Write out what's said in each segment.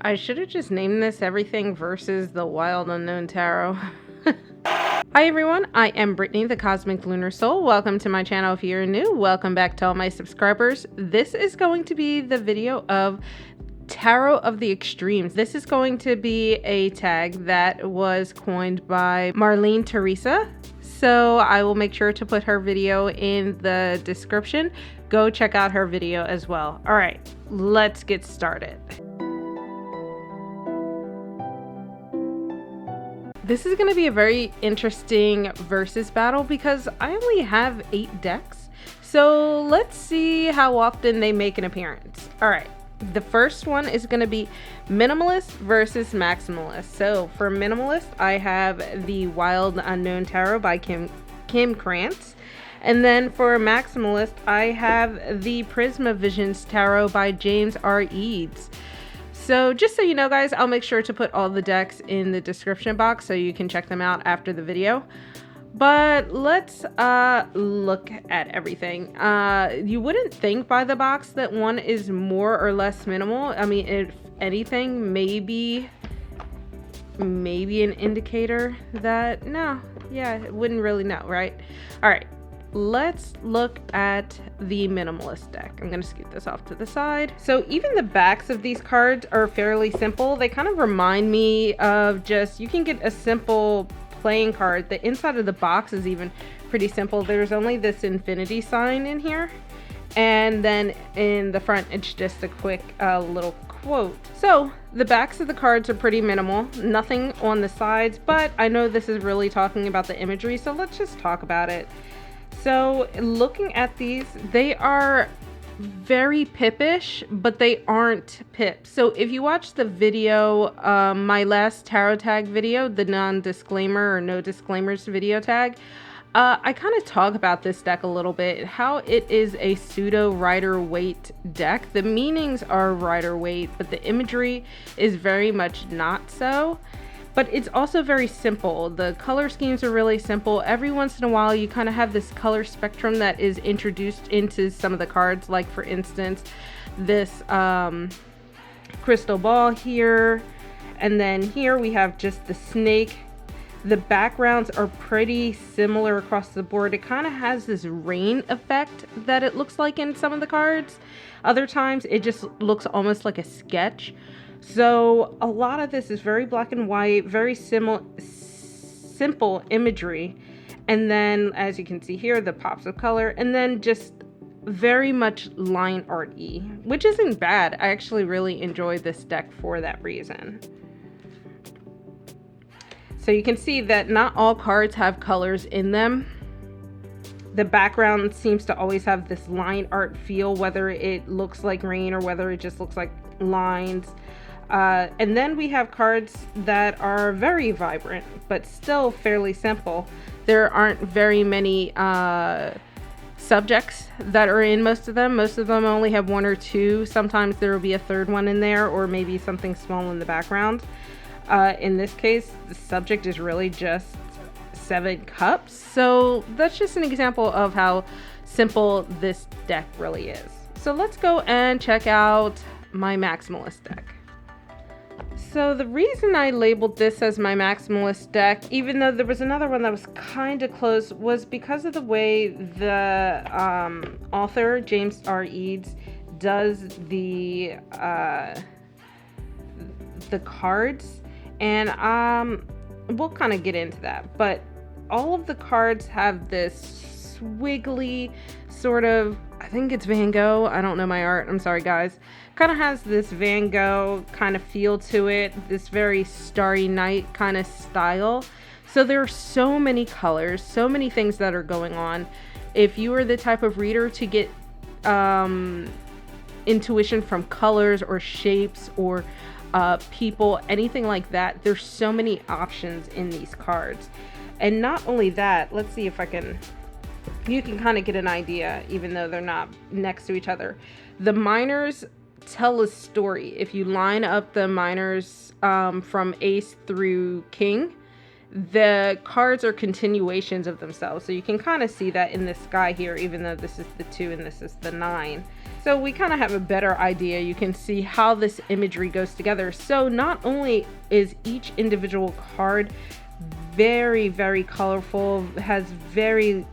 I should have just named this Everything versus the Wild Unknown Tarot. Hi everyone, I am Brittany, the Cosmic Lunar Soul. Welcome to my channel if you're new. Welcome back to all my subscribers. This is going to be the video of Tarot of the Extremes. This is going to be a tag that was coined by Theresa. So I will make sure to put her video in the description. Go check out her video as well. All right, let's get started. This is going to be a very interesting versus battle because I only have 8 decks. So let's see how often they make an appearance. All right. The first one is going to be Minimalist versus Maximalist. So for Minimalist, I have the Wild Unknown Tarot by Kim Krantz. And then for Maximalist, I have the Prisma Visions Tarot by James R. Eads. So just so you know, guys, I'll make sure to put all the decks in the description box so you can check them out after the video. But let's look at everything. You wouldn't think by the box that one is more or less minimal. I mean, if anything, maybe an indicator that wouldn't really know, right? All right. Let's look at the Minimalist deck. I'm going to scoot this off to the side. So even the backs of these cards are fairly simple. They kind of remind me of just, you can get a simple playing card. The inside of the box is even pretty simple. There's only this infinity sign in here. And then in the front, it's just a quick little quote. So the backs of the cards are pretty minimal. Nothing on the sides, but I know this is really talking about the imagery. So let's just talk about it. So looking at these, they are very pippish, but they aren't pips. So if you watch the video, my last tarot tag video, the non-disclaimer or no disclaimers video tag, I kind of talk about this deck a little bit, how it is a pseudo Rider-Waite deck. The meanings are Rider-Waite, but the imagery is very much not so. But it's also very simple. The color schemes are really simple. Every once in a while, you kind of have this color spectrum that is introduced into some of the cards. Like, for instance, this crystal ball here. And then here we have just the snake. The backgrounds are pretty similar across the board. It kind of has this rain effect that it looks like in some of the cards. Other times, it just looks almost like a sketch. So a lot of this is very black and white, very simple imagery. And then, as you can see here, the pops of color, and then just very much line art-y, which isn't bad. I actually really enjoy this deck for that reason. So you can see that not all cards have colors in them. The background seems to always have this line art feel, whether it looks like rain or whether it just looks like lines. And then we have cards that are very vibrant, but still fairly simple. There aren't very many subjects that are in most of them. Most of them only have 1 or 2. Sometimes there will be a third one in there, or maybe something small in the background. In this case, the subject is really just 7 cups. So that's just an example of how simple this deck really is. So let's go and check out my Maximalist deck. So the reason I labeled this as my Maximalist deck, even though there was another one that was kind of close, was because of the way the author, James R. Eads, does the cards. And we'll kind of get into that. But all of the cards have this swiggly sort of, I think it's Van Gogh. I don't know my art. I'm sorry, guys. Kind of has this Van Gogh kind of feel to it, this very Starry Night kind of style. So there are so many colors, so many things that are going on. If you are the type of reader to get intuition from colors or shapes or people, anything like that, there's so many options in these cards. And not only that, let's see if you can kind of get an idea, even though they're not next to each other. The minors tell a story. If you line up the minors from ace through king, the cards are continuations of themselves. So you can kind of see that in this guy here, even though this is the 2 and this is the 9. So we kind of have a better idea. You can see how this imagery goes together. So not only is each individual card very, very colorful, has very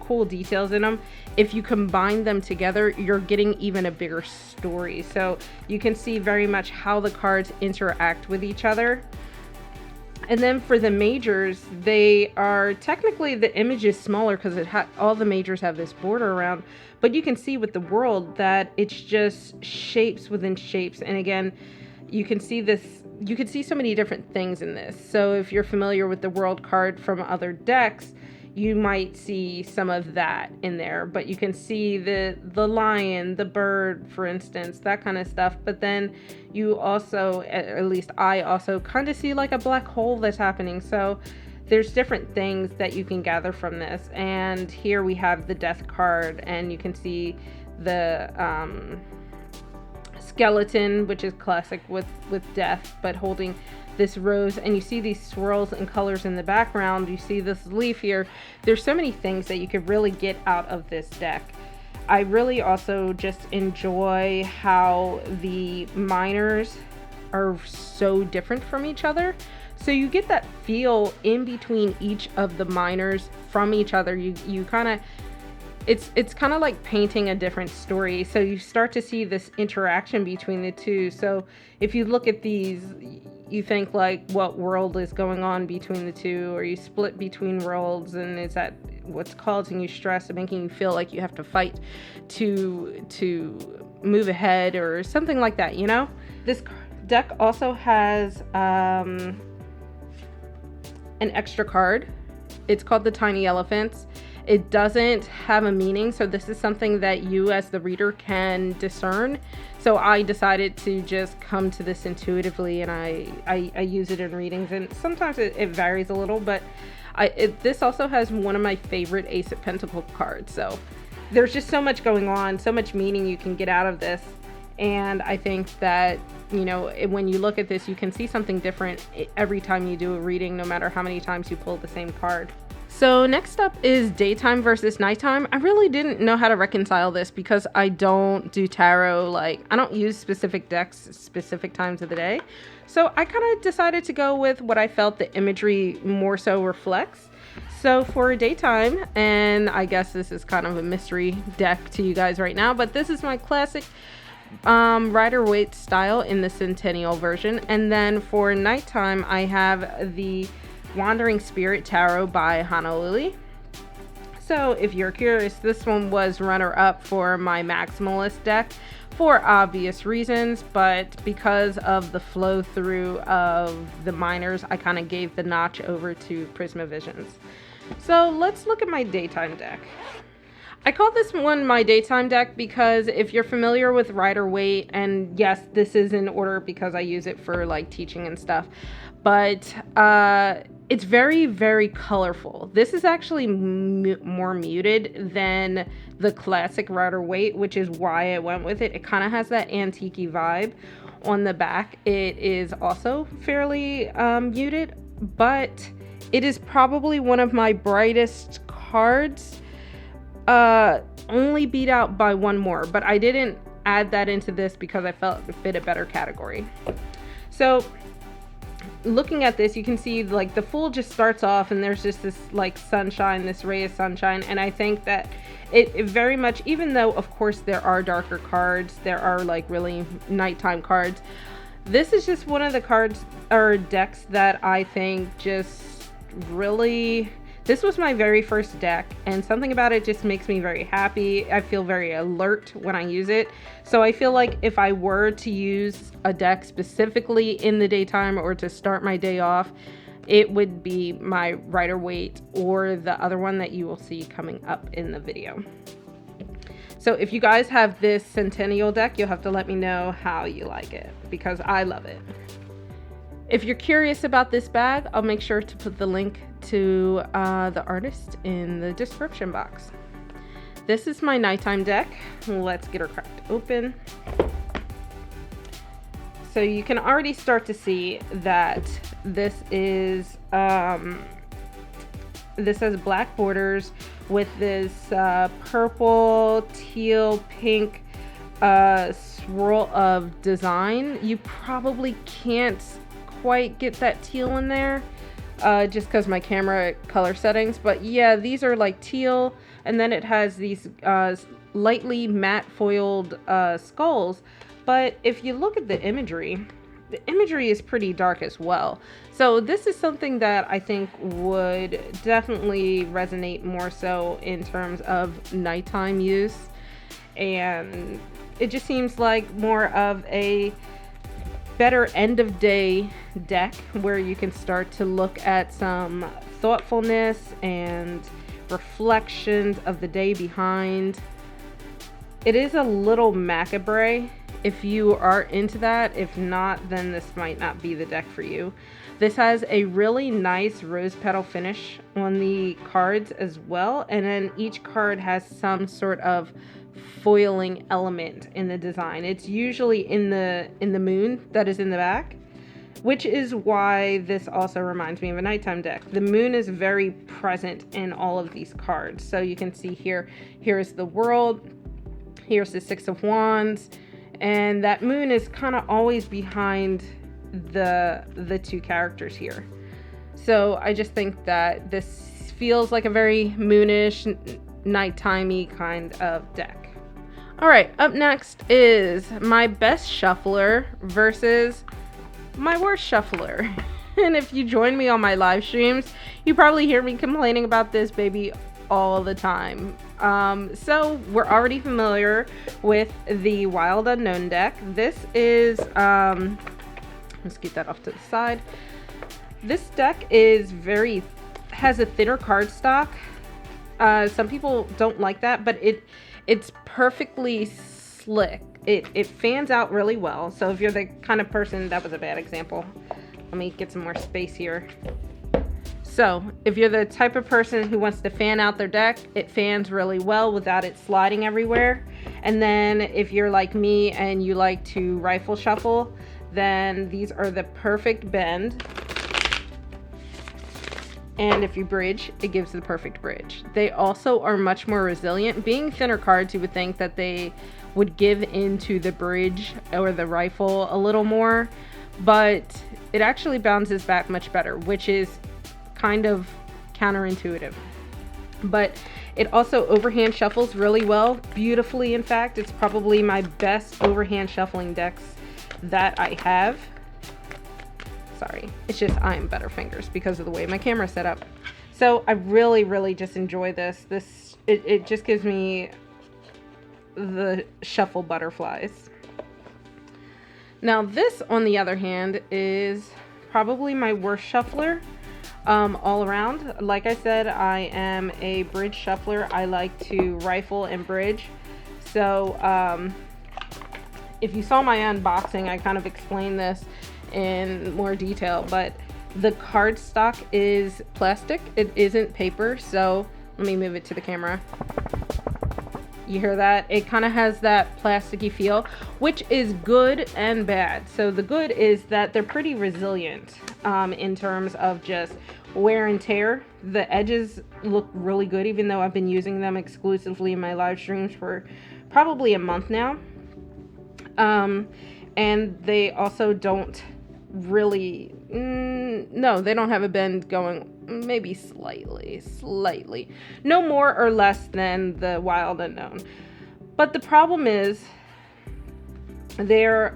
cool details in them, if you combine them together, you're getting even a bigger story. So you can see very much how the cards interact with each other. And then for the majors, they are technically, the image is smaller because all the majors have this border around, but you can see with the world that it's just shapes within shapes. And again, you can see this, you can see so many different things in this. So if you're familiar with the world card from other decks, you might see some of that in there, but you can see the lion, the bird, for instance, that kind of stuff. But then you also, at least I also kind of see like a black hole that's happening. So there's different things that you can gather from this. And here we have the death card, and you can see the skeleton, which is classic with death, but holding this rose, and you see these swirls and colors in the background. You see this leaf here. There's so many things that you could really get out of this deck. I really also just enjoy how the minors are so different from each other. So you get that feel in between each of the minors from each other. You kind of, it's kind of like painting a different story. So you start to see this interaction between the two. So if you look at these, you think like, what world is going on between the two, or you split between worlds, and is that what's causing you stress and making you feel like you have to fight to move ahead or something like that, you know? This deck also has an extra card. It's called the Tiny Elephants. It doesn't have a meaning, so this is something that you as the reader can discern. So I decided to just come to this intuitively, and I use it in readings, and sometimes it varies a little, but this also has one of my favorite Ace of Pentacles cards. So there's just so much going on, so much meaning you can get out of this. And I think that, you know, when you look at this, you can see something different every time you do a reading, no matter how many times you pull the same card. So next up is daytime versus nighttime. I really didn't know how to reconcile this because I don't do tarot. Like, I don't use specific decks specific times of the day. So I kind of decided to go with what I felt the imagery more so reflects. So for daytime, and I guess this is kind of a mystery deck to you guys right now, but this is my classic Rider-Waite style in the Centennial version. And then for nighttime, I have the Wandering Spirit Tarot by Honolulu. So if you're curious, this one was runner-up for my Maximalist deck for obvious reasons, but because of the flow through of the minors, I kind of gave the notch over to Prisma Visions. So let's look at my daytime deck. I call this one my daytime deck because if you're familiar with Rider-Waite, and yes, this is in order because I use it for like teaching and stuff, but it's very, very colorful. This is actually more muted than the classic Rider-Waite, which is why I went with it. It kind of has that antique-y vibe. On the back, it is also fairly muted, but it is probably one of my brightest cards, only beat out by one more, but I didn't add that into this because I felt it fit a better category. So looking at this, you can see like the Fool just starts off and there's just this like sunshine, this ray of sunshine, and I think that it very much, even though of course there are darker cards, there are like really nighttime cards, this is just one of the cards or decks that I think just really, this was my very first deck, and something about it just makes me very happy. I feel very alert when I use it. So I feel like if I were to use a deck specifically in the daytime or to start my day off, it would be my Rider-Waite or the other one that you will see coming up in the video. So if you guys have this Centennial deck, you'll have to let me know how you like it because I love it. If you're curious about this bag, I'll make sure to put the link to the artist in the description box. This is my nighttime deck. Let's get her cracked open. So you can already start to see that this is this has black borders with this purple, teal, pink swirl of design. You probably can't quite get that teal in there, just because my camera color settings. But yeah, these are like teal, and then it has these lightly matte foiled skulls. But if you look at the imagery is pretty dark as well. So this is something that I think would definitely resonate more so in terms of nighttime use. And it just seems like more of a better end of day deck where you can start to look at some thoughtfulness and reflections of the day behind. It is a little macabre if you are into that. If not, then this might not be the deck for you. This has a really nice rose petal finish on the cards as well, and then each card has some sort of foiling element in the design. It's usually in the moon that is in the back, which is why this also reminds me of a nighttime deck. The moon is very present in all of these cards. So you can see here's the world, here's the Six of Wands, and that moon is kind of always behind the two characters here. So I just think that this feels like a very moonish, nighttimey kind of deck. All right, up next is my best shuffler versus my worst shuffler. And if you join me on my live streams, you probably hear me complaining about this baby all the time. So we're already familiar with the Wild Unknown deck. This is, let's get that off to the side. This deck has a thinner card stock. Some people don't like that, but it's perfectly slick. It fans out really well. So if you're the kind of person, that was a bad example. Let me get some more space here. So if you're the type of person who wants to fan out their deck, it fans really well without it sliding everywhere. And then if you're like me and you like to rifle shuffle, then these are the perfect bend. And if you bridge, it gives the perfect bridge. They also are much more resilient. Being thinner cards, you would think that they would give into the bridge or the rifle a little more, but it actually bounces back much better, which is kind of counterintuitive. But it also overhand shuffles really well, beautifully. In fact, it's probably my best overhand shuffling decks that I have. Sorry, it's just I'm better fingers because of the way my camera's set up. So I really just enjoy this. It just gives me the shuffle butterflies. Now this, on the other hand, is probably my worst shuffler all around. Like I said, I am a bridge shuffler. I like to rifle and bridge. So if you saw my unboxing, I kind of explained this in more detail, but the card stock is plastic. It isn't paper. So let me move it to the camera. You hear that? It kind of has that plasticky feel, which is good and bad. So the good is that they're pretty resilient in terms of just wear and tear. The edges look really good, even though I've been using them exclusively in my live streams for probably a month now. And they also don't really, no, they don't have a bend going, maybe slightly, no more or less than the Wild Unknown. But the problem is they're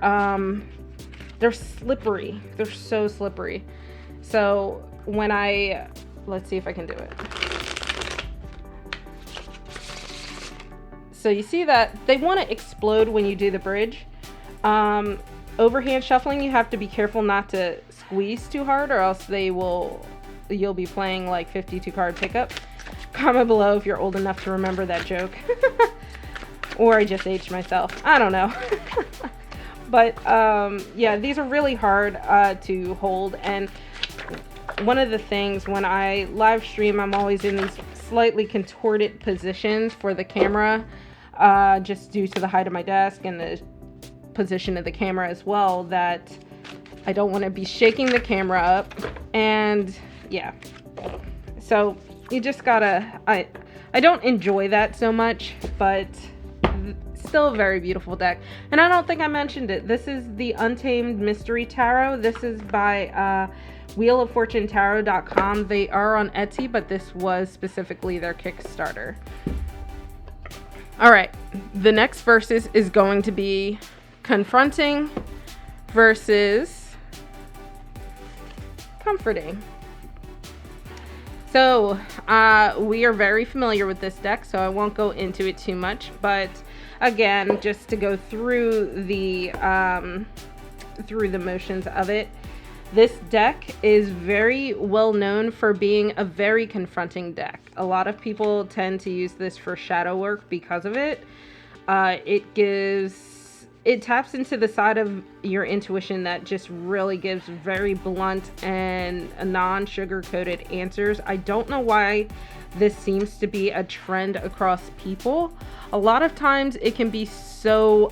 slippery. They're so slippery. So when let's see if I can do it. So you see that they want to explode when you do the bridge. Overhand shuffling, you have to be careful not to squeeze too hard, or else you'll be playing like 52 card pickup. Comment below if you're old enough to remember that joke. Or I just aged myself. I don't know. But yeah, these are really hard to hold. And one of the things when I live stream, I'm always in these slightly contorted positions for the camera, just due to the height of my desk and the position of the camera as well, that I don't want to be shaking the camera up. And yeah, so you just gotta, I don't enjoy that so much, but still a very beautiful deck. And I don't think I mentioned it. This is the Untamed Mystery Tarot. This is by wheeloffortunetarot.com. They are on Etsy, but this was specifically their Kickstarter. All right, the next versus is going to be Confronting versus Comforting. So we are very familiar with this deck, so I won't go into it too much, but again, just to go through the motions of it, this deck is very well known for being a very confronting deck. A lot of people tend to use this for shadow work because of it. It taps into the side of your intuition that just really gives very blunt and non-sugar-coated answers. I don't know why this seems to be a trend across people. A lot of times it can be so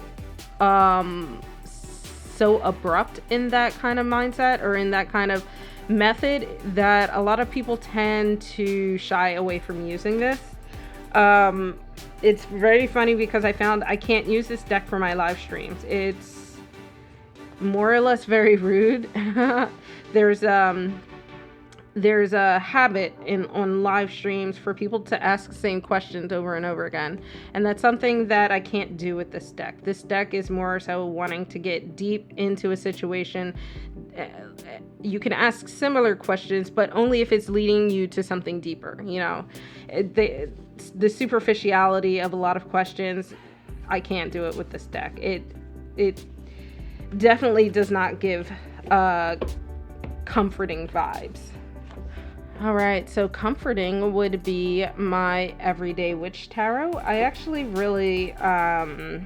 abrupt in that kind of mindset or in that kind of method that a lot of people tend to shy away from using this. It's very funny because I found I can't use this deck for my live streams. It's more or less very rude. There's a habit on live streams for people to ask the same questions over and over again. And that's something that I can't do with this deck. This deck is more so wanting to get deep into a situation. You can ask similar questions, but only if it's leading you to something deeper. You know, the superficiality of a lot of questions, I can't do it with this deck. It definitely does not give comforting vibes. All right, so Comforting would be my Everyday Witch Tarot. I actually really, I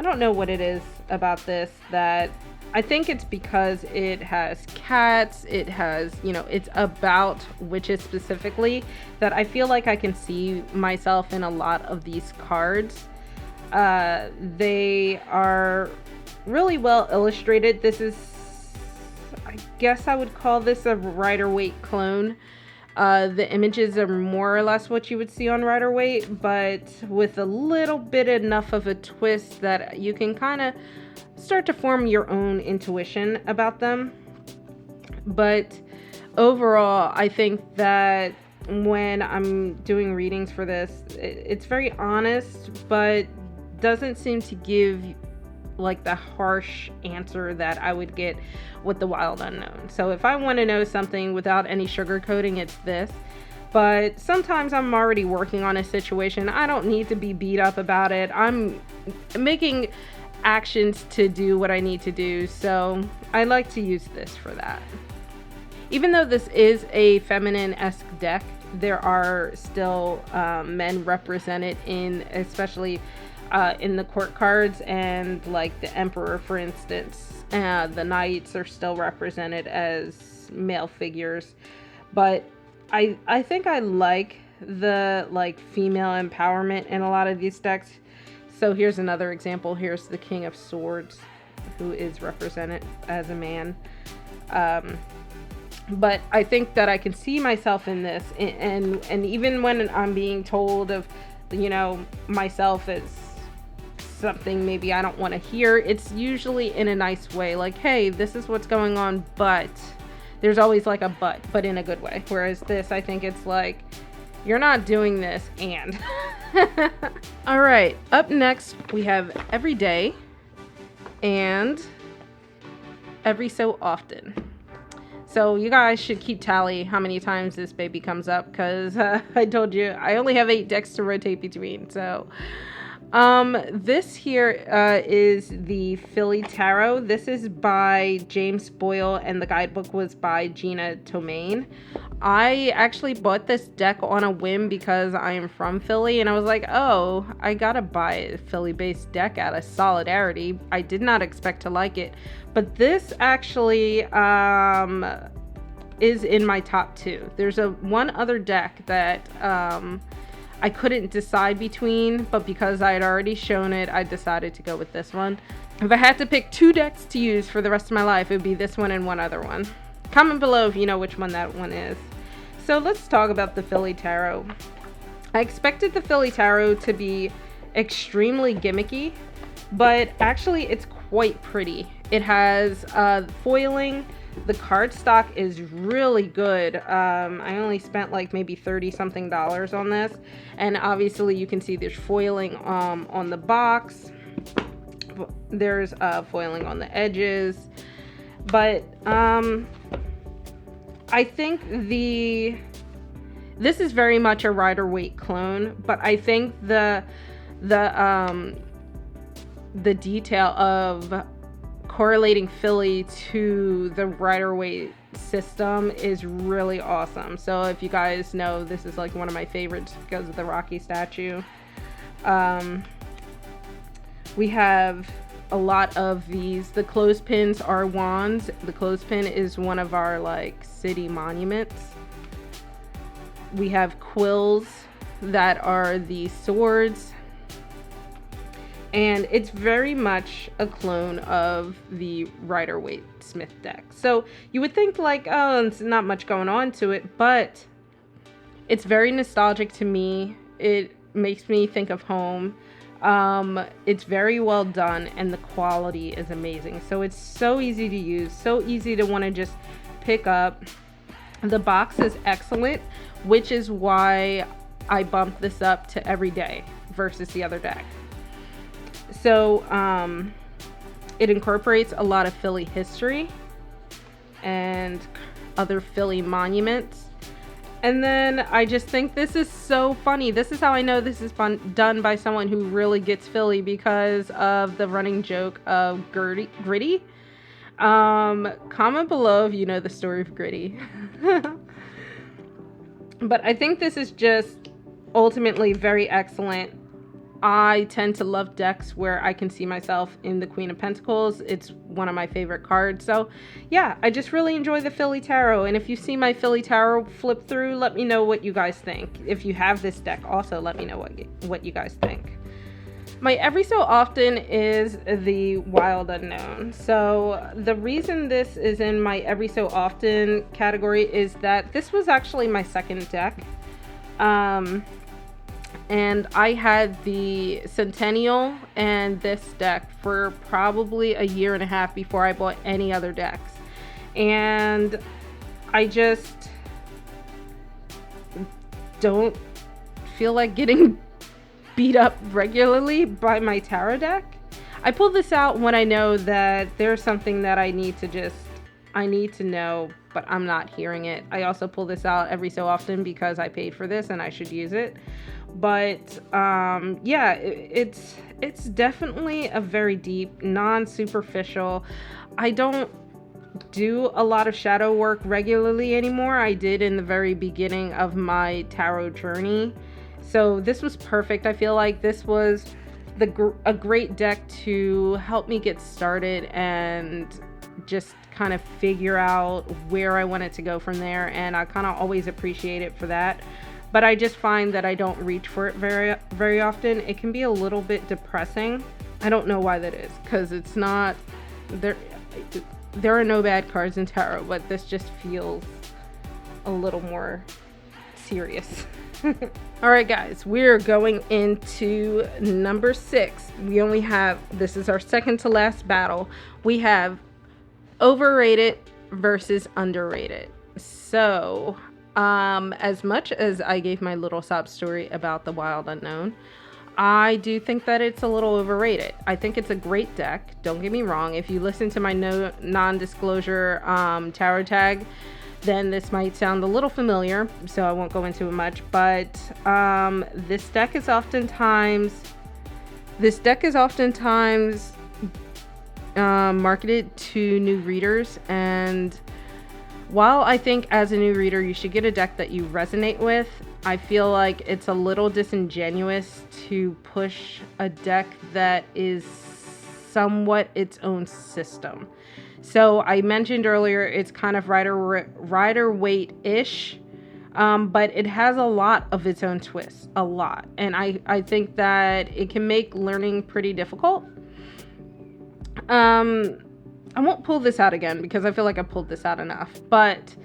don't know what it is about this that I think it's because it has cats, it has, you know, it's about witches specifically, that I feel like I can see myself in a lot of these cards. They are really well illustrated. This is, I guess I would call this a Rider-Waite clone. The images are more or less what you would see on Rider-Waite, but with a little bit enough of a twist that you can kind of start to form your own intuition about them. But overall, I think that when I'm doing readings for this, it's very honest, but doesn't seem to give like the harsh answer that I would get with the Wild Unknown. So if I want to know something without any sugarcoating, it's this. But sometimes I'm already working on a situation. I don't need to be beat up about it. I'm making actions to do what I need to do. So I like to use this for that. Even though this is a feminine-esque deck, there are still men represented in, especially in the court cards, and like the Emperor, for instance. The Knights are still represented as male figures. But I think I like the like female empowerment in a lot of these decks. So here's another example. Here's the King of Swords, who is represented as a man. But I think that I can see myself in this, and even when I'm being told of, you know, myself as something maybe I don't want to hear, it's usually in a nice way, like, hey, this is what's going on, but there's always like a but in a good way. Whereas this, I think it's like, you're not doing this, and all right, up next we have Every Day and Every So Often. So you guys should keep tally how many times this baby comes up, because I told you I only have 8 decks to rotate between. So this here is the Philly Tarot. This is by James Boyle, and the guidebook was by Gina Tomaine. I actually bought this deck on a whim because I am from Philly, and I was like, oh, I gotta buy a Philly-based deck out of solidarity. I did not expect to like it, but this actually is in my top 2. There's one other deck that I couldn't decide between, but because I had already shown it, I decided to go with this one. If I had to pick 2 decks to use for the rest of my life, it would be this one and one other one. Comment below if you know which one that one is. So let's talk about the Philly Tarot. I expected the Philly Tarot to be extremely gimmicky, but actually it's quite pretty. It has foiling. The cardstock is really good. I only spent like maybe 30 something dollars on this, and obviously you can see there's foiling on the box. There's foiling on the edges, but I think this is very much a Rider-Waite clone, but I think the detail of correlating Philly to the Rider-Waite system is really awesome. So if you guys know, this is like one of my favorites because of the Rocky statue. We have a lot of these. The clothespins are wands. The clothespin is one of our like city monuments. We have quills that are the swords. And it's very much a clone of the Rider-Waite Smith deck. So you would think like, oh, it's not much going on to it, but it's very nostalgic to me. It makes me think of home. It's very well done, and the quality is amazing. So it's so easy to use, so easy to want to just pick up. The box is excellent, which is why I bumped this up to every day versus the other deck. So it incorporates a lot of Philly history and other Philly monuments. And then I just think this is so funny. This is how I know this is done by someone who really gets Philly, because of the running joke of Gritty. Comment below if you know the story of Gritty. But I think this is just ultimately very excellent. I tend to love decks where I can see myself in the Queen of Pentacles. It's one of my favorite cards. So yeah, I just really enjoy the Philly Tarot. And if you see my Philly Tarot flip through, let me know what you guys think. If you have this deck, also let me know what you guys think. My every so often is the Wild Unknown. So the reason this is in my every so often category is that this was actually my second deck. And I had the Centennial and this deck for probably a year and a half before I bought any other decks. And I just don't feel like getting beat up regularly by my tarot deck. I pull this out when I know that there's something that I need to know, but I'm not hearing it. I also pull this out every so often because I paid for this and I should use it. But yeah, it's definitely a very deep, non-superficial. I don't do a lot of shadow work regularly anymore. I did in the very beginning of my tarot journey. So this was perfect. I feel like this was a great deck to help me get started and just kind of figure out where I wanted to go from there. And I kind of always appreciate it for that. But I just find that I don't reach for it very often. It can be a little bit depressing. I don't know why that is, because it's not there. There are no bad cards in tarot, but this just feels a little more serious. All right, guys, we're going into number 6. We only have, this is our second to last battle. We have overrated versus underrated. So as much as I gave my little sob story about the Wild Unknown, I do think that it's a little overrated. I think it's a great deck. Don't get me wrong. If you listen to my non-disclosure tarot tag, then this might sound a little familiar, so I won't go into it much. But this deck is oftentimes marketed to new readers, and while I think as a new reader you should get a deck that you resonate with, I feel like it's a little disingenuous to push a deck that is somewhat its own system. So I mentioned earlier it's kind of Rider-Waite-ish, but it has a lot of its own twists, a lot. And I think that it can make learning pretty difficult. I won't pull this out again because I feel like I pulled this out enough, but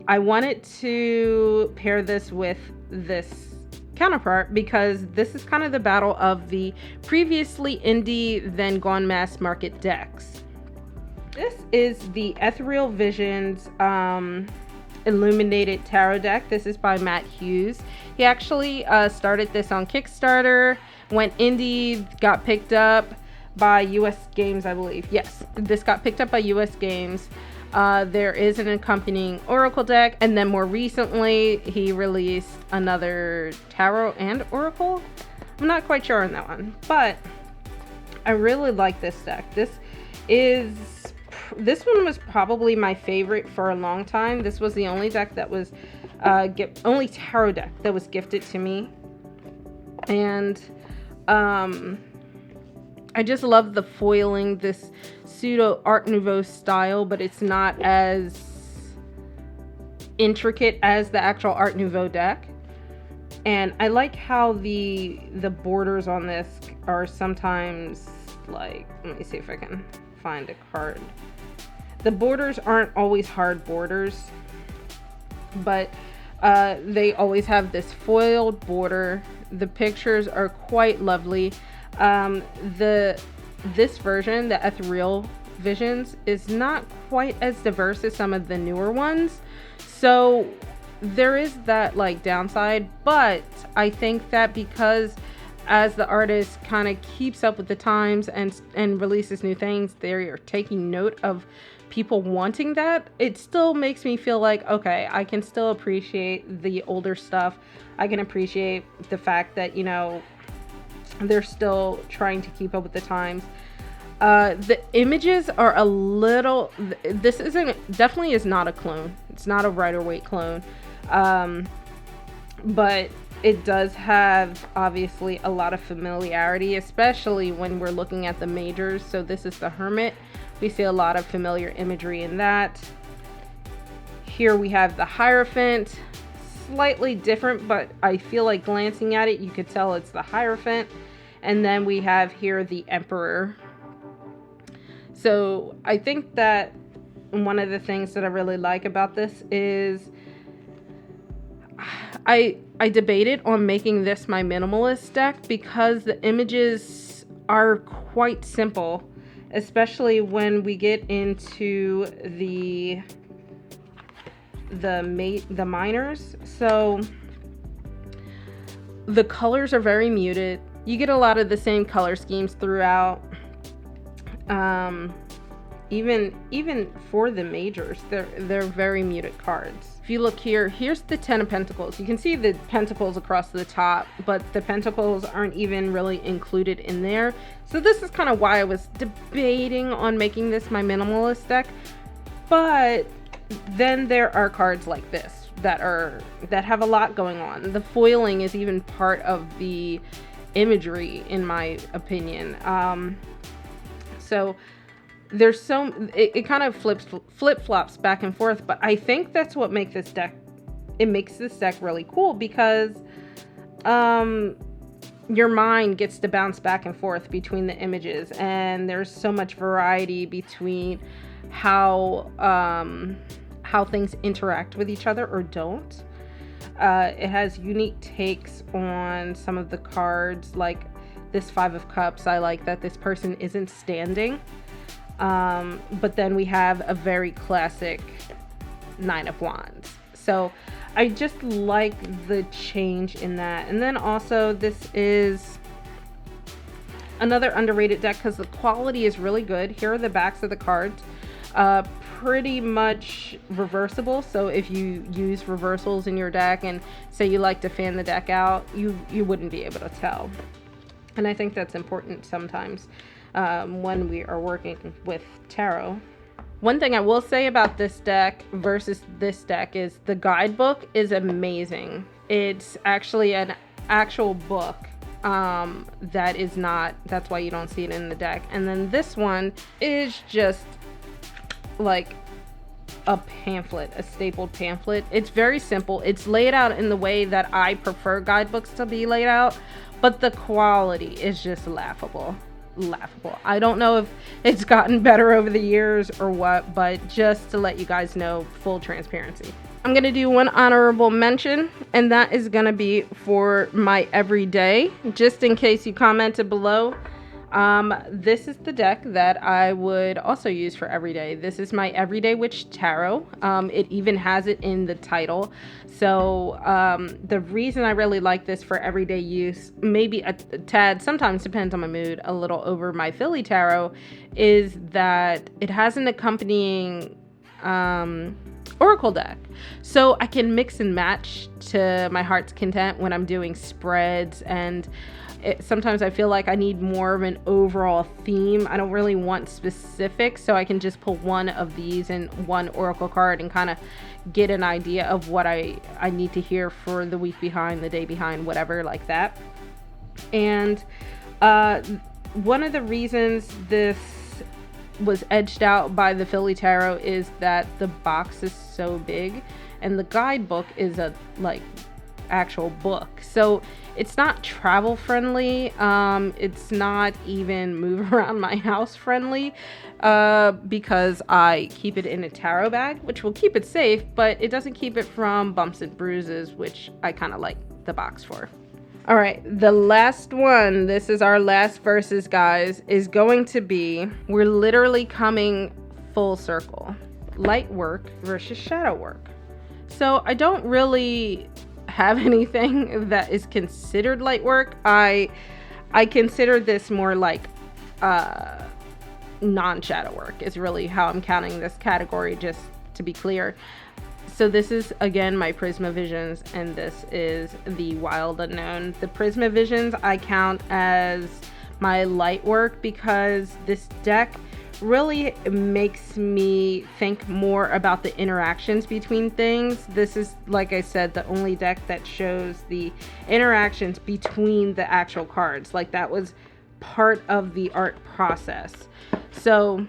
I wanted to pair this with this counterpart, because this is kind of the battle of the previously indie then gone mass market decks. This is the Ethereal Visions Illuminated Tarot deck. This is by Matt Hughes. He actually started this on Kickstarter, went indie, got picked up by US Games, I believe. Yes, this got picked up by US Games. There is an accompanying Oracle deck, and then more recently he released another Tarot and Oracle. I'm not quite sure on that one, but I really like this deck. This one was probably my favorite for a long time. This was the only deck that was only tarot deck that was gifted to me, and I just love the foiling, this pseudo Art Nouveau style, but it's not as intricate as the actual Art Nouveau deck. And I like how the borders on this are sometimes like, let me see if I can find a card. The borders aren't always hard borders, but they always have this foiled border. The pictures are quite lovely. This version, the Ethereal Visions, is not quite as diverse as some of the newer ones, so there is that like downside. But I think that because as the artist kind of keeps up with the times and releases new things, they are taking note of people wanting that. It still makes me feel like, okay, I can still appreciate the older stuff. I can appreciate the fact that, you know, they're still trying to keep up with the times. The images are a little, this definitely is not a clone. It's not a Rider-Waite clone. But it does have obviously a lot of familiarity, especially when we're looking at the majors. So this is the Hermit. We see a lot of familiar imagery in that. Here we have the Hierophant, slightly different, but I feel like glancing at it, you could tell it's the Hierophant. And then we have here the Emperor. So I think that one of the things that I really like about this is I debated on making this my minimalist deck because the images are quite simple, especially when we get into the minors. So the colors are very muted. You get a lot of the same color schemes throughout. Even for the majors, they're very muted cards. If you look here, here's the 10 of Pentacles. You can see the pentacles across the top, but the pentacles aren't even really included in there. So this is kind of why I was debating on making this my minimalist deck. But then there are cards like this that have a lot going on. The foiling is even part of the imagery, in my opinion. So there's it kind of flip-flops back and forth, but I think that's what makes this deck really cool, because your mind gets to bounce back and forth between the images, and there's so much variety between how things interact with each other or don't. It has unique takes on some of the cards, like this 5 of Cups. I like that this person isn't standing. But then we have a very classic 9 of Wands. So I just like the change in that. And then also this is another underrated deck because the quality is really good. Here are the backs of the cards. Pretty much reversible, so if you use reversals in your deck and say you like to fan the deck out, you wouldn't be able to tell. And I think that's important sometimes when we are working with tarot. One thing I will say about this deck versus this deck is the guidebook is amazing. It's actually an actual book. That's why you don't see it in the deck. And then this one is just like a pamphlet, a stapled pamphlet. It's very simple. It's laid out in the way that I prefer guidebooks to be laid out, but the quality is just laughable. I don't know if it's gotten better over the years or what, but just to let you guys know, full transparency. I'm going to do one honorable mention, and that is going to be for my everyday, just in case you commented below. This is the deck that I would also use for everyday. This is my Everyday Witch Tarot. It even has it in the title. So the reason I really like this for everyday use, maybe a tad, sometimes depends on my mood, a little over my Philly Tarot, is that it has an accompanying oracle deck, so I can mix and match to my heart's content when I'm doing spreads. And sometimes I feel like I need more of an overall theme. I don't really want specifics, so I can just pull one of these and one oracle card and kind of get an idea of what I need to hear for the week behind, the day behind, whatever, like that. And one of the reasons this was edged out by the Philly Tarot is that the box is so big, and the guidebook is a actual book, so it's not travel friendly. It's not even move around my house friendly, because I keep it in a tarot bag, which will keep it safe, but it doesn't keep it from bumps and bruises, which I kind of like the box for. All right, the last one, this is our last verses, guys, is going to be, we're literally coming full circle. Lightwork versus shadow work. So I don't really have anything that is considered light work. I consider this more like non-shadow work is really how I'm counting this category, just to be clear. So this is, again, my Prisma Visions, and this is the Wild Unknown. The Prisma Visions I count as my light work because this deck really makes me think more about the interactions between things. This is, like I said, the only deck that shows the interactions between the actual cards. Like, that was part of the art process. So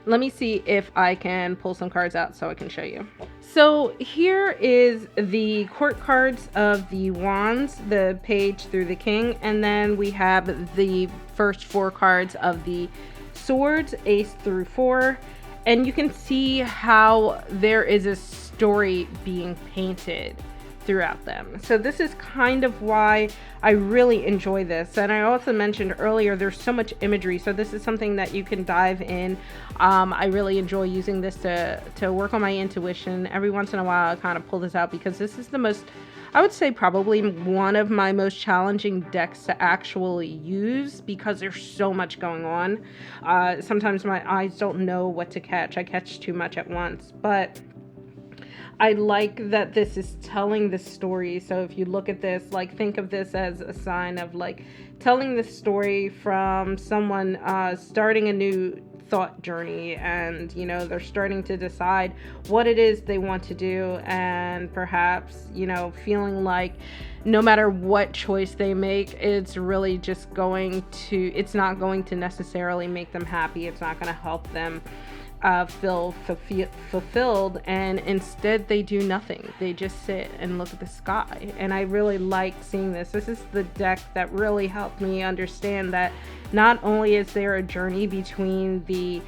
let me see if I can pull some cards out so I can show you. So here is the court cards of the wands, the page through the king, and then we have the first 4 cards of the swords, ace through 4, and you can see how there is a story being painted throughout them. So this is kind of why I really enjoy this. And I also mentioned earlier, there's so much imagery, so this is something that you can dive in. I really enjoy using this to work on my intuition. Every once in a while I kind of pull this out because this is the most, I would say, probably one of my most challenging decks to actually use because there's so much going on. Sometimes my eyes don't know what to catch. I catch too much at once, but I like that this is telling the story. So if you look at this, like, think of this as a sign of like telling the story from someone starting a new thought journey, and you know, they're starting to decide what it is they want to do, and perhaps, you know, feeling like no matter what choice they make, it's really just going to, it's not going to necessarily make them happy. It's not going to help them feel fulfilled, and instead they do nothing. They just sit and look at the sky, and I really like seeing this. This is the deck that really helped me understand that not only is there a journey between the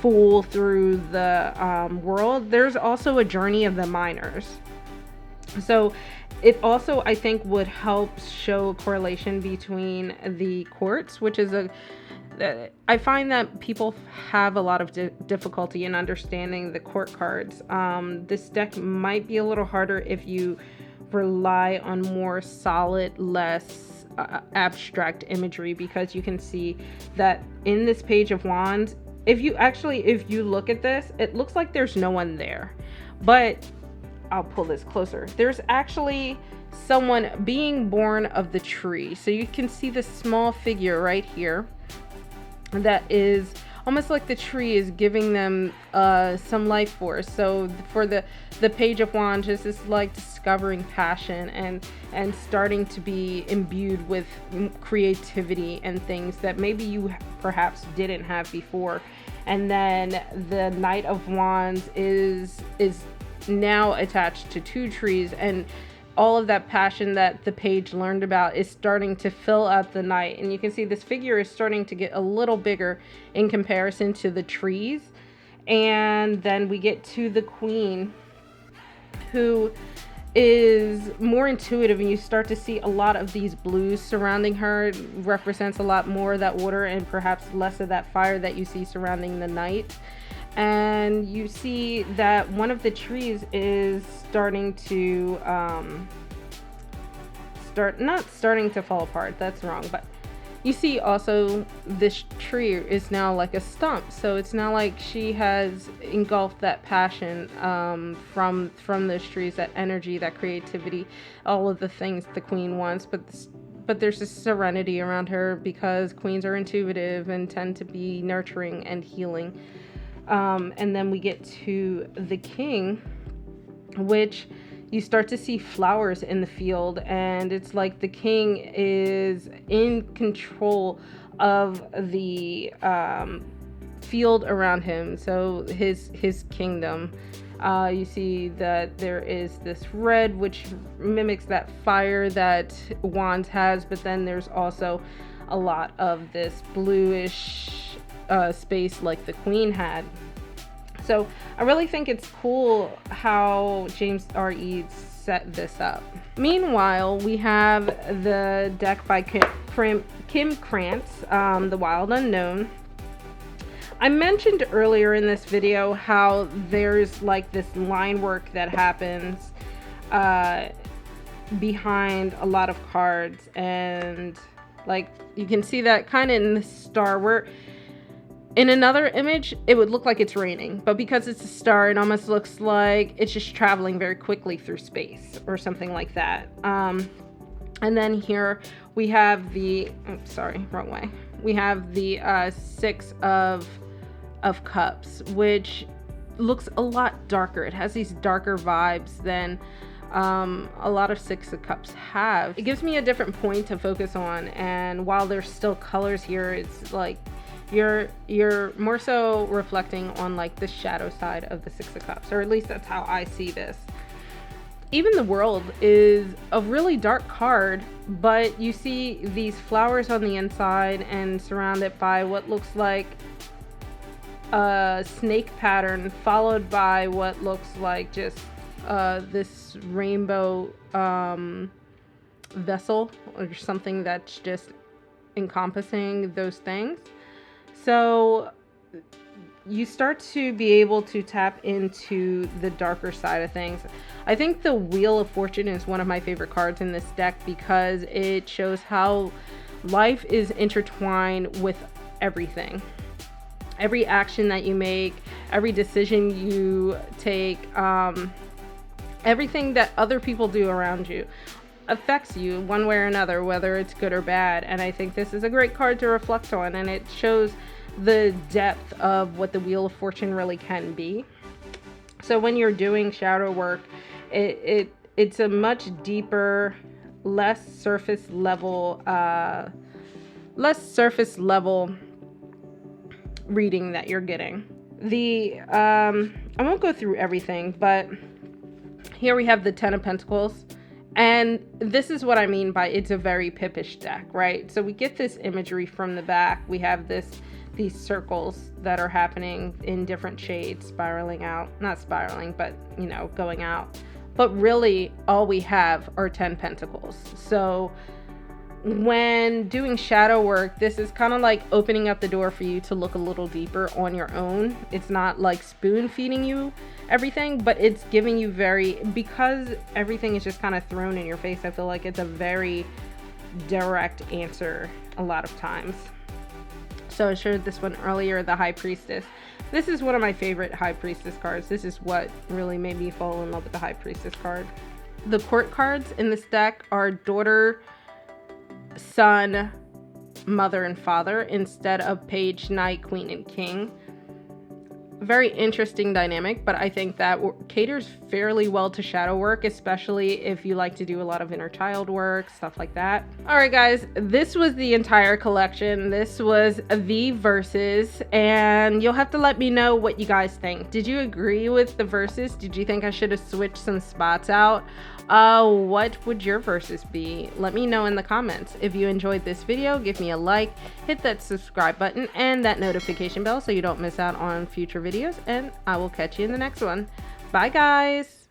fool through the world, there's also a journey of the minors. So it also, I think, would help show a correlation between the courts, which is I find that people have a lot of difficulty in understanding the court cards. This deck might be a little harder if you rely on more solid, less abstract imagery, because you can see that in this page of wands, if you look at this, it looks like there's no one there, but I'll pull this closer. There's actually someone being born of the tree. So you can see this small figure right here that is almost like the tree is giving them some life force. So for the page of wands, this is like discovering passion and starting to be imbued with creativity and things that maybe you perhaps didn't have before. And then the knight of wands is now attached to 2 trees, and all of that passion that the page learned about is starting to fill out the night. And you can see this figure is starting to get a little bigger in comparison to the trees. And then we get to the queen. who is more intuitive, and you start to see a lot of these blues surrounding her. It represents a lot more of that water and perhaps less of that fire that you see surrounding the night. And you see that one of the trees is starting to not starting to fall apart, that's wrong, but you see also this tree is now like a stump, so it's not like she has engulfed that passion from those trees, that energy, that creativity, all of the things the queen wants, but there's this serenity around her because queens are intuitive and tend to be nurturing and healing. And then we get to the king, which you start to see flowers in the field, and it's like the king is in control of the field around him, so his kingdom. You see that there is this red, which mimics that fire that Wands has, but then there's also a lot of this bluish space like the queen had. So I really think it's cool how James R. Eads set this up. Meanwhile, we have the deck by Kim Krantz, The Wild Unknown. I mentioned earlier in this video how there's like this line work that happens behind a lot of cards, and like you can see that kind of in the star, where in another image, it would look like it's raining, but because it's a star, it almost looks like it's just traveling very quickly through space or something like that. And then here we have the, wrong way. We have the Six of Cups, which looks a lot darker. It has these darker vibes than a lot of Six of Cups have. It gives me a different point to focus on, and while there's still colors here, it's like you're more so reflecting on like the shadow side of the Six of Cups, or at least that's how I see this. Even the World is a really dark card, but you see these flowers on the inside and surrounded by what looks like a snake pattern, followed by what looks like just this rainbow vessel or something that's just encompassing those things. So you start to be able to tap into the darker side of things. I think the Wheel of Fortune is one of my favorite cards in this deck because it shows how life is intertwined with everything. Every action that you make, every decision you take, everything that other people do around you affects you one way or another, whether it's good or bad. And I think this is a great card to reflect on, and it shows the depth of what the Wheel of Fortune really can be. So when you're doing shadow work, it's a much deeper, less surface level reading that you're getting. I won't go through everything, but here we have the Ten of Pentacles. And this is what I mean by it's a very pippish deck, right? So we get this imagery from the back. We have these circles that are happening in different shades, spiraling out. Not spiraling, but, you know, going out. But really, all we have are 10 pentacles. So when doing shadow work, this is kind of like opening up the door for you to look a little deeper on your own. It's not like spoon feeding you everything, but it's giving you because everything is just kind of thrown in your face, I feel like it's a very direct answer a lot of times. So I showed this one earlier, the High Priestess. This is one of my favorite High Priestess cards. This is what really made me fall in love with the High Priestess card. The court cards in this deck are daughter, son, mother, and father instead of page, knight, queen, and king. Very interesting dynamic, but I think that caters fairly well to shadow work, especially if you like to do a lot of inner child work, stuff like that. All right, guys, this was the entire collection. This was the verses, and you'll have to let me know what you guys think. Did you agree with the verses? Did you think I should have switched some spots out? What would your verses be? Let me know in the comments. If you enjoyed this video, give me a like, hit that subscribe button and that notification bell so you don't miss out on future videos, and I will catch you in the next one. Bye, guys.